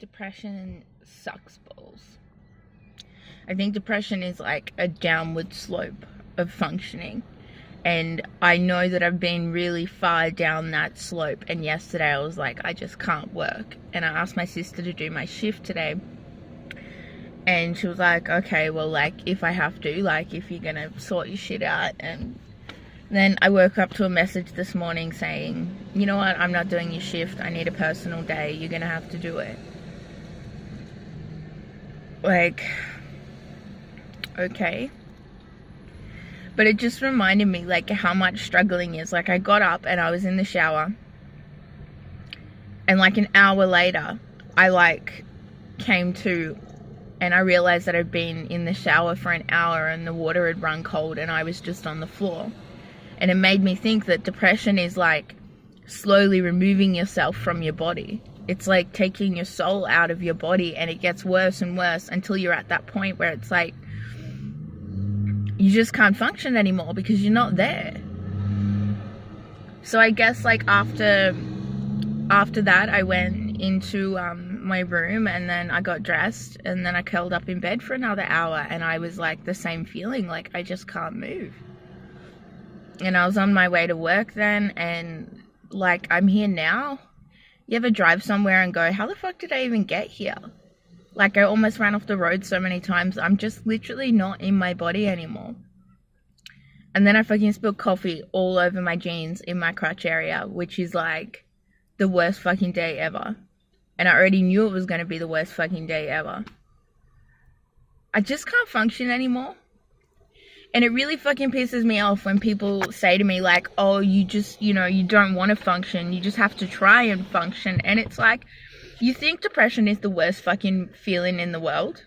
depression sucks balls. I think depression is like a downward slope of functioning. And I know that I've been really far down that slope. And yesterday I was like, I just can't work. And I asked my sister to do my shift today. And she was like, okay, well, like, if I have to, like, if you're gonna sort your shit out. And then I woke up to a message this morning saying, you know what, I'm not doing your shift. I need a personal day. You're gonna have to do it. Like, okay. But it just reminded me, like, how much struggling is. Like, I got up and I was in the shower. And, like, an hour later, I, like, came to... And I realized that I'd been in the shower for an hour and the water had run cold and I was just on the floor. And it made me think that depression is like slowly removing yourself from your body. It's like taking your soul out of your body, and it gets worse and worse until you're at that point where it's like you just can't function anymore because you're not there. So I guess like after that I went into my room, and then I got dressed, and then I curled up in bed for another hour, and I was like the same feeling, like I just can't move. And I was on my way to work then, and like I'm here now. You ever drive somewhere and go, how the fuck did I even get here? Like I almost ran off the road so many times. I'm just literally not in my body anymore. And then I fucking spilled coffee all over my jeans in my crotch area, which is like the worst fucking day ever. And I already knew it was going to be the worst fucking day ever. I just can't function anymore. And it really fucking pisses me off when people say to me like, oh, you just, you know, you don't want to function. You just have to try and function. And it's like, you think depression is the worst fucking feeling in the world?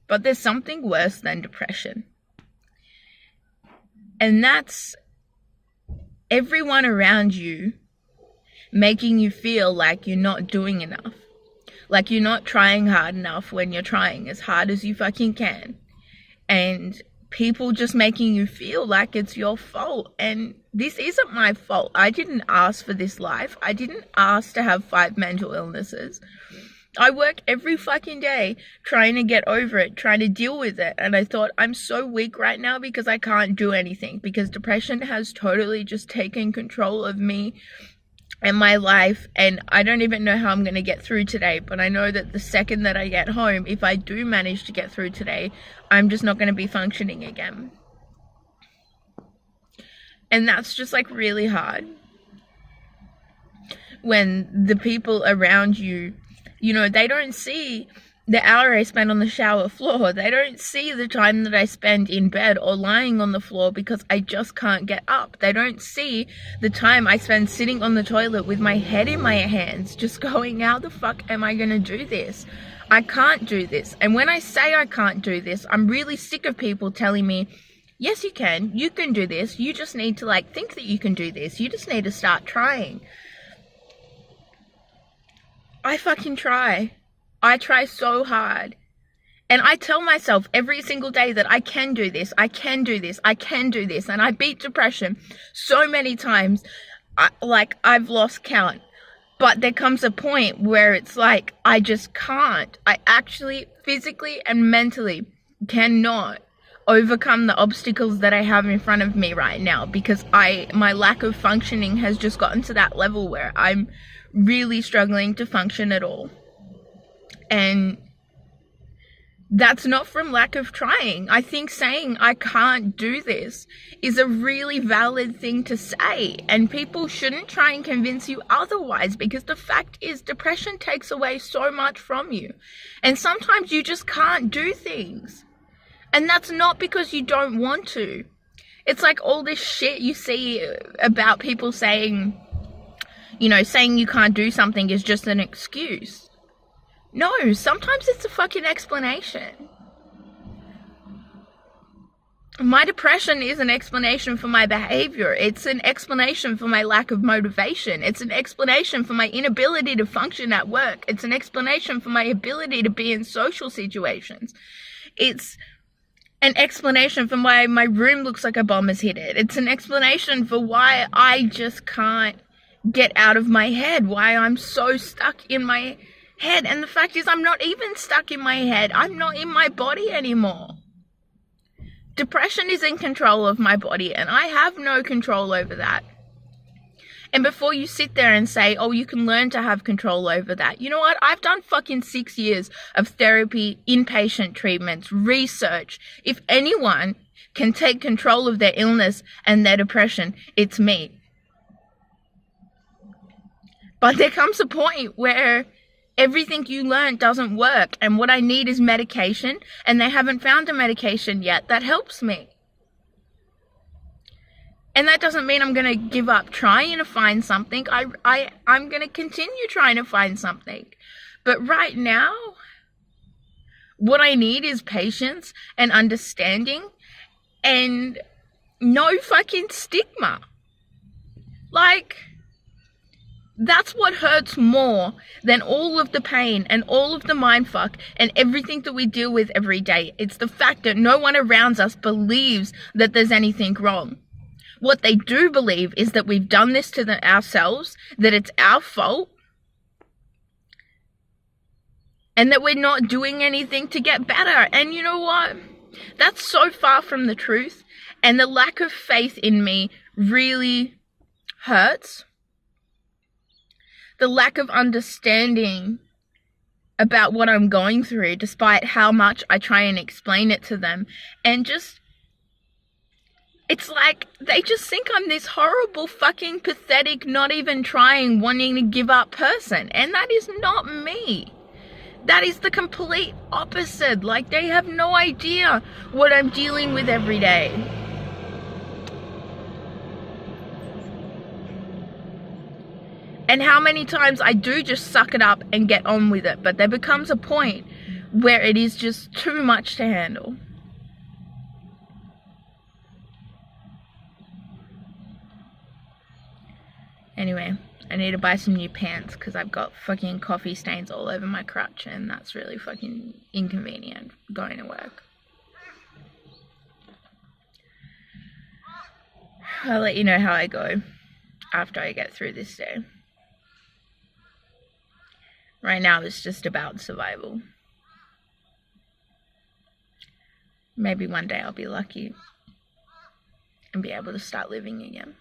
But there's something worse than depression. And that's everyone around you making you feel like you're not doing enough. Like you're not trying hard enough when you're trying as hard as you fucking can. And people just making you feel like it's your fault. And this isn't my fault. I didn't ask for this life. I didn't ask to have 5 mental illnesses. I work every fucking day trying to get over it, trying to deal with it. And I thought, I'm so weak right now because I can't do anything. Because depression has totally just taken control of me and my life, and I don't even know how I'm going to get through today, but I know that the second that I get home, if I do manage to get through today, I'm just not going to be functioning again. And that's just like really hard when the people around you, you know, they don't see the hour I spend on the shower floor. They don't see the time that I spend in bed or lying on the floor because I just can't get up. They don't see the time I spend sitting on the toilet with my head in my hands, just going, how the fuck am I going to do this? I can't do this. And when I say I can't do this, I'm really sick of people telling me, yes, you can do this. You just need to like think that you can do this. You just need to start trying. I fucking try. I try so hard, and I tell myself every single day that I can do this, I can do this, I can do this, and I beat depression so many times, I've lost count. But there comes a point where it's like, I just can't. I actually physically and mentally cannot overcome the obstacles that I have in front of me right now, because my lack of functioning has just gotten to that level where I'm really struggling to function at all. And that's not from lack of trying. I think saying I can't do this is a really valid thing to say, and people shouldn't try and convince you otherwise, because the fact is depression takes away so much from you, and sometimes you just can't do things, and that's not because you don't want to. It's like all this shit you see about people saying, you know, saying you can't do something is just an excuse. No, sometimes it's a fucking explanation. My depression is an explanation for my behavior. It's an explanation for my lack of motivation. It's an explanation for my inability to function at work. It's an explanation for my ability to be in social situations. It's an explanation for why my room looks like a bomb has hit it. It's an explanation for why I just can't get out of my head, why I'm so stuck in my head. And the fact is, I'm not even stuck in my head. I'm not in my body anymore. Depression is in control of my body, and I have no control over that. And before you sit there and say, oh, you can learn to have control over that. You know what? I've done fucking 6 years of therapy, inpatient treatments, research. If anyone can take control of their illness and their depression, it's me. But there comes a point where everything you learn doesn't work, and what I need is medication, and they haven't found a medication yet that helps me. And that doesn't mean I'm going to give up trying to find something. I'm going to continue trying to find something. But right now, what I need is patience and understanding and no fucking stigma. Like, that's what hurts more than all of the pain and all of the mindfuck and everything that we deal with every day. It's the fact that no one around us believes that there's anything wrong. What they do believe is that we've done this to ourselves, that it's our fault, and that we're not doing anything to get better. And you know what? That's so far from the truth, and the lack of faith in me really hurts. The lack of understanding about what I'm going through, despite how much I try and explain it to them, and just, it's like they just think I'm this horrible, fucking pathetic, not even trying, wanting to give up person. And that is not me. That is the complete opposite. Like, they have no idea what I'm dealing with every day. And how many times I do just suck it up and get on with it. But there becomes a point where it is just too much to handle. Anyway, I need to buy some new pants because I've got fucking coffee stains all over my crotch, and that's really fucking inconvenient going to work. I'll let you know how I go after I get through this day. Right now it's just about survival. Maybe one day I'll be lucky and be able to start living again.